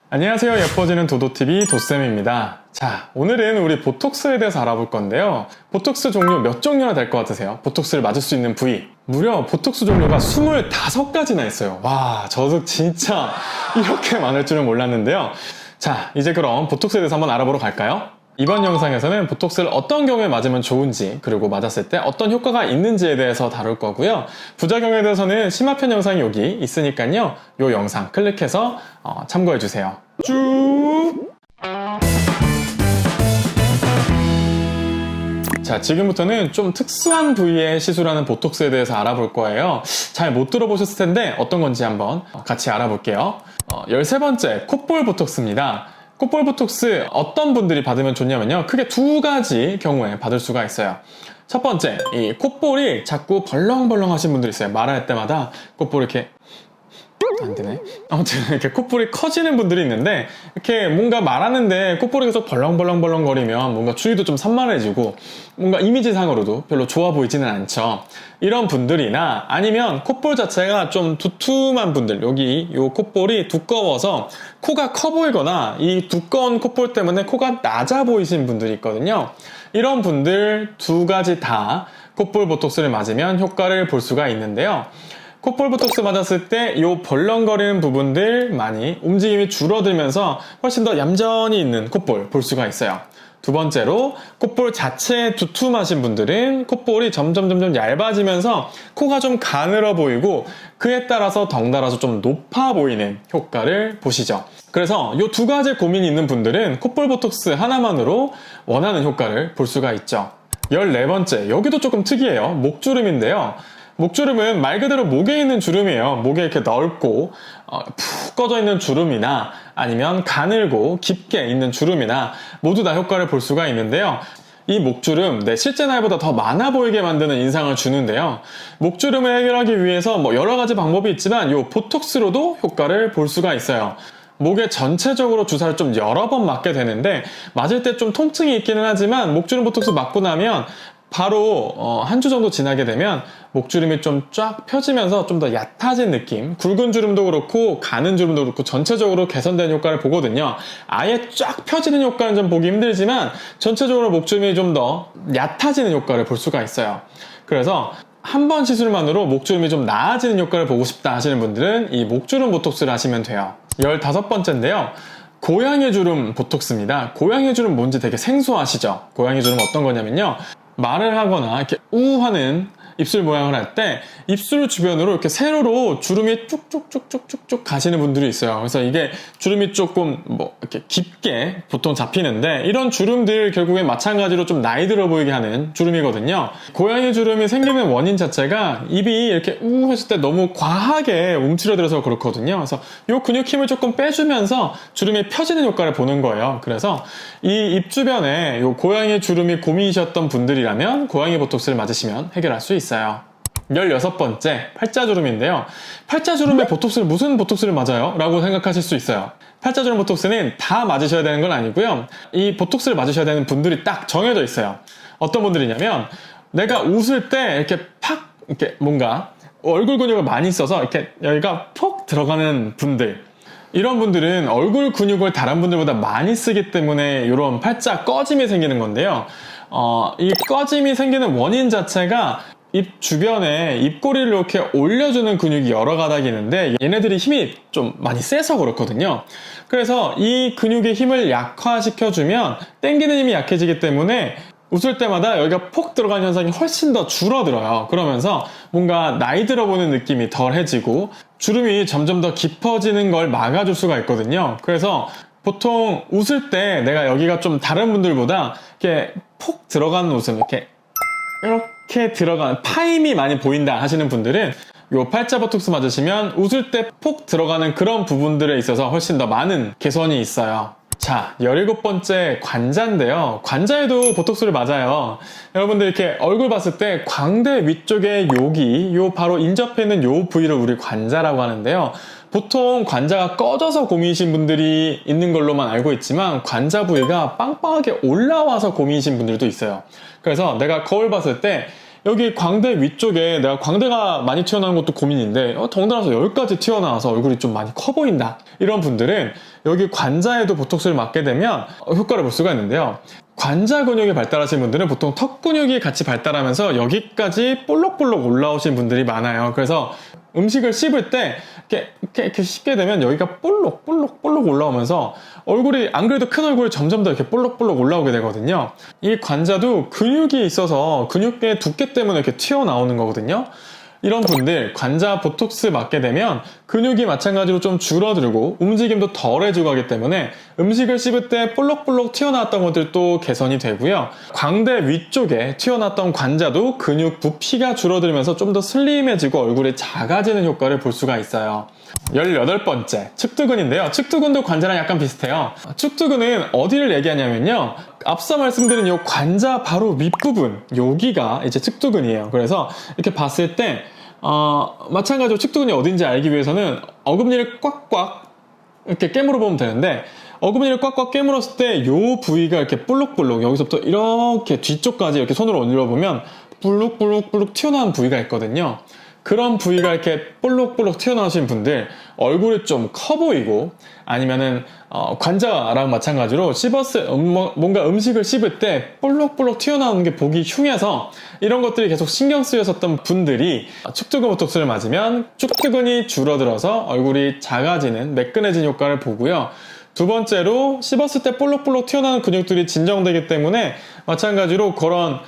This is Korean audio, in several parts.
안녕하세요. 예뻐지는 도도TV 도쌤입니다. 자, 오늘은 우리 보톡스에 대해서 알아볼 건데요. 보톡스 종류 몇 종류나 될 것 같으세요? 보톡스를 맞을 수 있는 부위. 무려 보톡스 종류가 25가지나 있어요. 와, 저도 진짜 이렇게 많을 줄은 몰랐는데요. 자, 이제 그럼 보톡스에 대해서 한번 알아보러 갈까요? 이번 영상에서는 보톡스를 어떤 경우에 맞으면 좋은지, 그리고 맞았을 때 어떤 효과가 있는지에 대해서 다룰 거고요. 부작용에 대해서는 심화편 영상이 여기 있으니까요. 이 영상 클릭해서 참고해주세요. 쭉! 자, 지금부터는 좀 특수한 부위의 시술하는 보톡스에 대해서 알아볼 거예요. 잘 못 들어보셨을 텐데 어떤 건지 한번 같이 알아볼게요. 13번째, 콧볼 보톡스입니다. 콧볼 보톡스 어떤 분들이 받으면 좋냐면요. 크게 두 가지 경우에 받을 수가 있어요. 첫 번째, 이 콧볼이 자꾸 벌렁벌렁 하신 분들이 있어요. 말할 때마다 콧볼이 이렇게 안 되네. 아무튼 이렇게 콧볼이 커지는 분들이 있는데 이렇게 뭔가 말하는데 콧볼이 계속 벌렁벌렁 거리면 뭔가 주위도 좀 산만해지고 뭔가 이미지상으로도 별로 좋아 보이지는 않죠. 이런 분들이나 아니면 콧볼 자체가 좀 두툼한 분들, 여기 요 콧볼이 두꺼워서 코가 커 보이거나 이 두꺼운 콧볼 때문에 코가 낮아 보이신 분들이 있거든요. 이런 분들 두 가지 다 콧볼 보톡스를 맞으면 효과를 볼 수가 있는데요. 콧볼 보톡스 맞았을 때 이 벌렁거리는 부분들 많이 움직임이 줄어들면서 훨씬 더 얌전히 있는 콧볼 볼 수가 있어요. 두 번째로 콧볼 자체에 두툼하신 분들은 콧볼이 점점 얇아지면서 코가 좀 가늘어 보이고 그에 따라서 덩달아서 좀 높아 보이는 효과를 보시죠. 그래서 이 두 가지 고민이 있는 분들은 콧볼 보톡스 하나만으로 원하는 효과를 볼 수가 있죠. 14번째, 여기도 조금 특이해요. 목주름인데요. 목주름은 말 그대로 목에 있는 주름이에요. 목에 이렇게 넓고 푹 꺼져 있는 주름이나 아니면 가늘고 깊게 있는 주름이나 모두 다 효과를 볼 수가 있는데요. 이 목주름, 실제 나이보다 더 많아 보이게 만드는 인상을 주는데요. 목주름을 해결하기 위해서 여러 가지 방법이 있지만 이 보톡스로도 효과를 볼 수가 있어요. 목에 전체적으로 주사를 좀 여러 번 맞게 되는데 맞을 때 좀 통증이 있기는 하지만 목주름 보톡스 맞고 나면 바로 한 주 정도 지나게 되면 목주름이 좀 쫙 펴지면서 좀 더 얕아진 느낌, 굵은 주름도 그렇고 가는 주름도 그렇고 전체적으로 개선된 효과를 보거든요. 아예 쫙 펴지는 효과는 좀 보기 힘들지만 전체적으로 목주름이 좀 더 얕아지는 효과를 볼 수가 있어요. 그래서 한 번 시술만으로 목주름이 좀 나아지는 효과를 보고 싶다 하시는 분들은 이 목주름 보톡스를 하시면 돼요. 15번째인데요. 고양이 주름 보톡스입니다. 고양이 주름 뭔지 되게 생소하시죠? 고양이 주름 어떤 거냐면요. 말을 하거나 이렇게 우하는 입술 모양을 할 때 입술 주변으로 이렇게 세로로 주름이 쭉쭉쭉쭉쭉 가시는 분들이 있어요. 그래서 이게 주름이 조금 이렇게 깊게 보통 잡히는데 이런 주름들 결국엔 마찬가지로 좀 나이 들어 보이게 하는 주름이거든요. 고양이 주름이 생기는 원인 자체가 입이 이렇게 우 했을 때 너무 과하게 움츠러들어서 그렇거든요. 그래서 이 근육 힘을 조금 빼주면서 주름이 펴지는 효과를 보는 거예요. 그래서 이 입 주변에 이 고양이 주름이 고민이셨던 분들이라면 고양이 보톡스를 맞으시면 해결할 수 있어요. 16번째, 팔자주름인데요. 팔자주름에 보톡스를 무슨 보톡스를 맞아요? 라고 생각하실 수 있어요. 팔자주름 보톡스는 다 맞으셔야 되는 건 아니고요. 이 보톡스를 맞으셔야 되는 분들이 딱 정해져 있어요. 어떤 분들이냐면 내가 웃을 때 이렇게 팍 이렇게 뭔가 얼굴 근육을 많이 써서 이렇게 여기가 푹 들어가는 분들, 이런 분들은 얼굴 근육을 다른 분들보다 많이 쓰기 때문에 이런 팔자 꺼짐이 생기는 건데요. 이 꺼짐이 생기는 원인 자체가 입 주변에 입꼬리를 이렇게 올려주는 근육이 여러 가닥이 있는데 얘네들이 힘이 좀 많이 세서 그렇거든요. 그래서 이 근육의 힘을 약화시켜주면 당기는 힘이 약해지기 때문에 웃을 때마다 여기가 폭 들어가는 현상이 훨씬 더 줄어들어요. 그러면서 뭔가 나이 들어 보이는 느낌이 덜해지고 주름이 점점 더 깊어지는 걸 막아줄 수가 있거든요. 그래서 보통 웃을 때 내가 여기가 좀 다른 분들보다 이렇게 폭 들어가는 웃음, 이렇게 들어가는 파임이 많이 보인다 하시는 분들은 요 팔자 보톡스 맞으시면 웃을 때 폭 들어가는 그런 부분들에 있어서 훨씬 더 많은 개선이 있어요. 자, 17번째 관자인데요. 관자에도 보톡스를 맞아요. 여러분들 이렇게 얼굴 봤을 때 광대 위쪽에 여기 요 바로 인접해 있는 요 부위를 우리 관자라고 하는데요. 보통 관자가 꺼져서 고민이신 분들이 있는 걸로만 알고 있지만 관자 부위가 빵빵하게 올라와서 고민이신 분들도 있어요. 그래서 내가 거울 봤을 때 여기 광대 위쪽에 내가 광대가 많이 튀어나온 것도 고민인데 덩달아서 여기까지 튀어나와서 얼굴이 좀 많이 커 보인다. 이런 분들은 여기 관자에도 보톡스를 맞게 되면 효과를 볼 수가 있는데요. 관자 근육이 발달하신 분들은 보통 턱 근육이 같이 발달하면서 여기까지 볼록볼록 올라오신 분들이 많아요. 그래서 음식을 씹을 때 이렇게 씹게 되면 여기가 볼록 올라오면서 얼굴이 안 그래도 큰 얼굴이 점점 더 이렇게 볼록 올라오게 되거든요. 이 관자도 근육이 있어서 근육의 두께 때문에 이렇게 튀어나오는 거거든요. 이런 분들 관자 보톡스 맞게 되면 근육이 마찬가지로 좀 줄어들고 움직임도 덜해지고 하기 때문에 음식을 씹을 때 볼록볼록 튀어나왔던 것들도 개선이 되고요. 광대 위쪽에 튀어나왔던 관자도 근육 부피가 줄어들면서 좀 더 슬림해지고 얼굴이 작아지는 효과를 볼 수가 있어요. 18번째, 측두근인데요. 측두근도 관자랑 약간 비슷해요. 측두근은 어디를 얘기하냐면요. 앞서 말씀드린 이 관자 바로 윗부분, 여기가 이제 측두근이에요. 그래서 이렇게 봤을 때 마찬가지로 측두근이 어딘지 알기 위해서는 어금니를 꽉꽉 이렇게 깨물어 보면 되는데, 어금니를 꽉꽉 깨물었을 때 이 부위가 이렇게 볼록볼록 여기서부터 이렇게 뒤쪽까지 이렇게 손으로 올려보면 볼록볼록 튀어나온 부위가 있거든요. 그런 부위가 이렇게 볼록볼록 튀어나오신 분들, 얼굴이 좀 커 보이고 아니면은 관자랑 마찬가지로 뭔가 음식을 씹을 때 볼록볼록 튀어나오는 게 보기 흉해서 이런 것들이 계속 신경 쓰였었던 분들이 측두근 보톡스를 맞으면 측두근이 줄어들어서 얼굴이 작아지는 매끈해진 효과를 보고요. 두 번째로 씹었을 때 볼록볼록 튀어나오는 근육들이 진정되기 때문에 마찬가지로 그런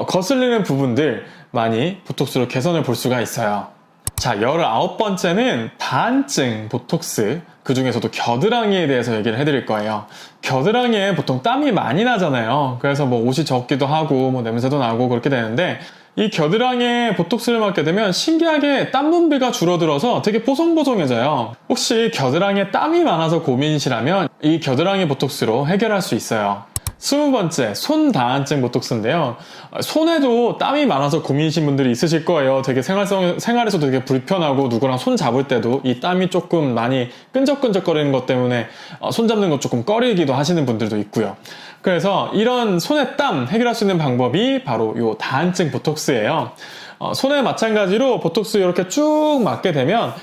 거슬리는 부분들 많이 보톡스로 개선을 볼 수가 있어요. 자, 19번째는 다한증 보톡스, 그 중에서도 겨드랑이에 대해서 얘기를 해드릴 거예요. 겨드랑이에 보통 땀이 많이 나잖아요. 그래서 뭐 옷이 젖기도 하고 뭐 냄새도 나고 그렇게 되는데, 이 겨드랑이에 보톡스를 맞게 되면 신기하게 땀 분비가 줄어들어서 되게 보송보송해져요. 혹시 겨드랑이에 땀이 많아서 고민이시라면 이 겨드랑이 보톡스로 해결할 수 있어요. 20번째, 손 다한증 보톡스인데요. 손에도 땀이 많아서 고민이신 분들이 있으실 거예요. 되게 생활에서도 되게 불편하고 누구랑 손 잡을 때도 이 땀이 조금 많이 끈적끈적거리는 것 때문에 손 잡는 거 조금 꺼리기도 하시는 분들도 있고요. 그래서 이런 손의 땀 해결할 수 있는 방법이 바로 이 다한증 보톡스예요. 손에 마찬가지로 보톡스 이렇게 쭉 맞게 되면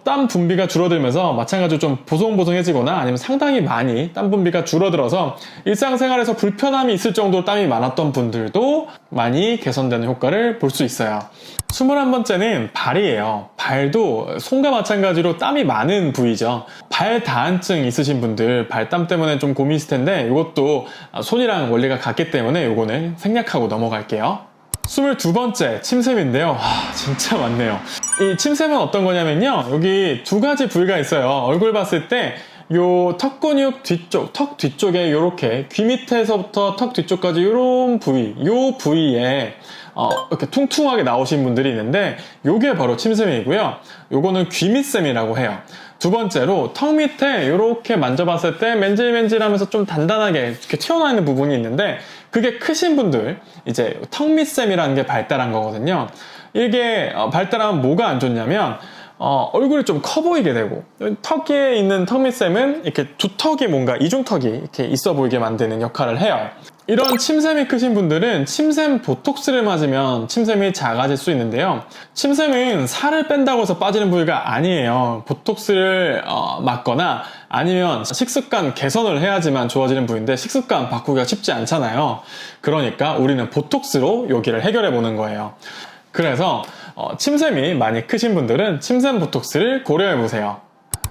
땀 분비가 줄어들면서 마찬가지로 좀 보송보송해지거나 아니면 상당히 많이 땀 분비가 줄어들어서 일상생활에서 불편함이 있을 정도로 땀이 많았던 분들도 많이 개선되는 효과를 볼 수 있어요. 21번째는 발이에요. 발도 손과 마찬가지로 땀이 많은 부위죠. 발 다한증 있으신 분들, 발땀 때문에 좀 고민이실 텐데 이것도 손이랑 원리가 같기 때문에 이거는 생략하고 넘어갈게요. 22번째, 침샘인데요. 진짜 많네요. 이 침샘은 어떤 거냐면요. 여기 두 가지 부위가 있어요. 얼굴 봤을 때 요 턱 근육 뒤쪽, 턱 뒤쪽에 요렇게 귀 밑에서부터 턱 뒤쪽까지 요런 부위, 요 부위에 이렇게 퉁퉁하게 나오신 분들이 있는데 요게 바로 침샘이고요. 요거는 귀밑샘이라고 해요. 두 번째로 턱 밑에 이렇게 만져봤을 때 맨질맨질하면서 좀 단단하게 이렇게 튀어나와 있는 부분이 있는데 그게 크신 분들, 이제 턱 밑샘이라는 게 발달한 거거든요. 이게 발달하면 뭐가 안 좋냐면 얼굴이 좀 커 보이게 되고, 턱에 있는 턱 밑샘은 이렇게 두턱이 뭔가 이중턱이 이렇게 있어 보이게 만드는 역할을 해요. 이런 침샘이 크신 분들은 침샘 보톡스를 맞으면 침샘이 작아질 수 있는데요. 침샘은 살을 뺀다고 해서 빠지는 부위가 아니에요. 보톡스를 맞거나 아니면 식습관 개선을 해야지만 좋아지는 부위인데 식습관 바꾸기가 쉽지 않잖아요. 그러니까 우리는 보톡스로 여기를 해결해 보는 거예요. 그래서 침샘이 많이 크신 분들은 침샘 보톡스를 고려해 보세요.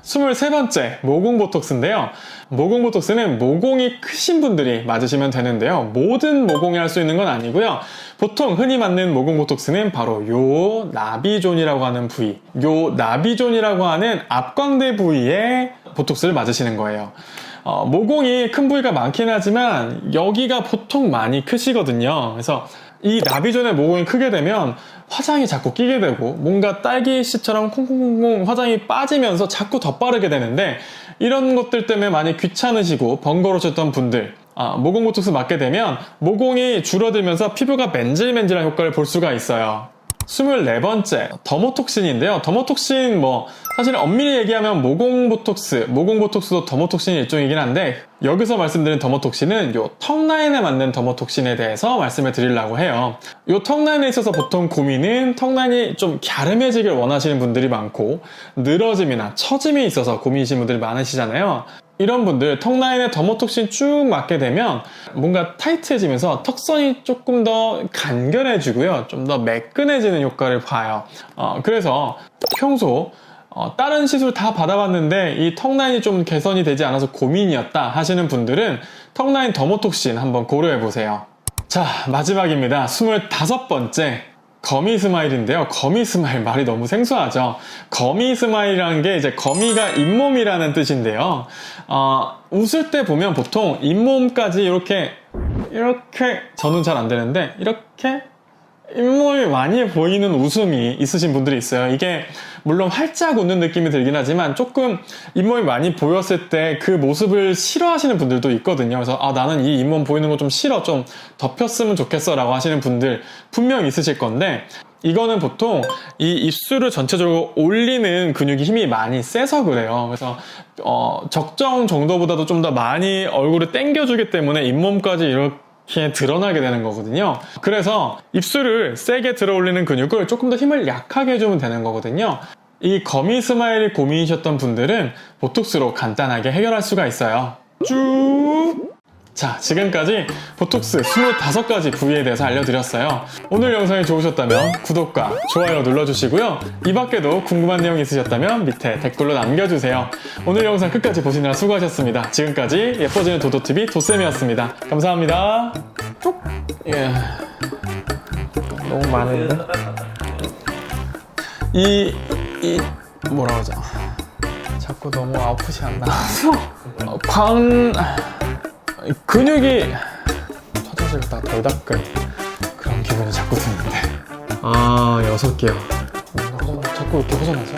23번째, 모공 보톡스인데요. 모공 보톡스는 모공이 크신 분들이 맞으시면 되는데요. 모든 모공이 할 수 있는 건 아니고요. 보통 흔히 맞는 모공 보톡스는 바로 요 나비존이라고 하는 부위, 요 나비존이라고 하는 앞광대 부위에 보톡스를 맞으시는 거예요. 모공이 큰 부위가 많긴 하지만 여기가 보통 많이 크시거든요. 그래서 이 나비존의 모공이 크게 되면 화장이 자꾸 끼게 되고 뭔가 딸기씨처럼 콩콩콩콩 화장이 빠지면서 자꾸 더 빠르게 되는데, 이런 것들 때문에 많이 귀찮으시고 번거로우셨던 분들, 모공 보톡스 맞게 되면 모공이 줄어들면서 피부가 맨질맨질한 효과를 볼 수가 있어요. 24번째, 더모톡신인데요. 더모톡신 사실 엄밀히 얘기하면 모공보톡스도 더모톡신의 일종이긴 한데, 여기서 말씀드린 더모톡신은 요 턱 라인에 맞는 더모톡신에 대해서 말씀을 드리려고 해요. 요 턱 라인에 있어서 보통 고민은 턱 라인이 좀 갸름해지길 원하시는 분들이 많고, 늘어짐이나 처짐이 있어서 고민이신 분들이 많으시잖아요. 이런 분들 턱 라인에 더모톡신 쭉 맞게 되면 뭔가 타이트해지면서 턱선이 조금 더 간결해지고요, 좀 더 매끈해지는 효과를 봐요. 그래서 평소 다른 시술 다 받아봤는데 이 턱 라인이 좀 개선이 되지 않아서 고민이었다 하시는 분들은 턱 라인 더모톡신 한번 고려해보세요. 자, 마지막입니다. 25번째, 거미 스마일인데요. 거미 스마일, 말이 너무 생소하죠. 거미 스마일이라는 게 이제 거미가 잇몸이라는 뜻인데요. 웃을 때 보면 보통 잇몸까지 이렇게 저는 잘 안 되는데 이렇게 잇몸이 많이 보이는 웃음이 있으신 분들이 있어요. 이게 물론 활짝 웃는 느낌이 들긴 하지만 조금 잇몸이 많이 보였을 때 그 모습을 싫어하시는 분들도 있거든요. 그래서 나는 이 잇몸 보이는 거 좀 싫어, 좀 덮였으면 좋겠어 라고 하시는 분들 분명 있으실 건데, 이거는 보통 이 입술을 전체적으로 올리는 근육이 힘이 많이 세서 그래요. 그래서 적정 정도보다도 좀 더 많이 얼굴을 당겨주기 때문에 잇몸까지 이렇게 드러나게 되는 거거든요. 그래서 입술을 세게 들어 올리는 근육을 조금 더 힘을 약하게 해주면 되는 거거든요. 이 거미 스마일이 고민이셨던 분들은 보톡스로 간단하게 해결할 수가 있어요. 쭉! 자, 지금까지 보톡스 25가지 부위에 대해서 알려드렸어요. 오늘 영상이 좋으셨다면 구독과 좋아요 눌러주시고요. 이 밖에도 궁금한 내용이 있으셨다면 밑에 댓글로 남겨주세요. 오늘 영상 끝까지 보시느라 수고하셨습니다. 지금까지 예뻐지는 도도TV 도쌤이었습니다. 감사합니다. 쭉! 예. 너무 많은데? 뭐라 그러죠? 자꾸 너무 아웃풋이 안 나와서 근육이 처져서 있다가 덜 닦은 그런 기분이 자꾸 드는데 6개요. 자꾸 이렇게 허전하죠?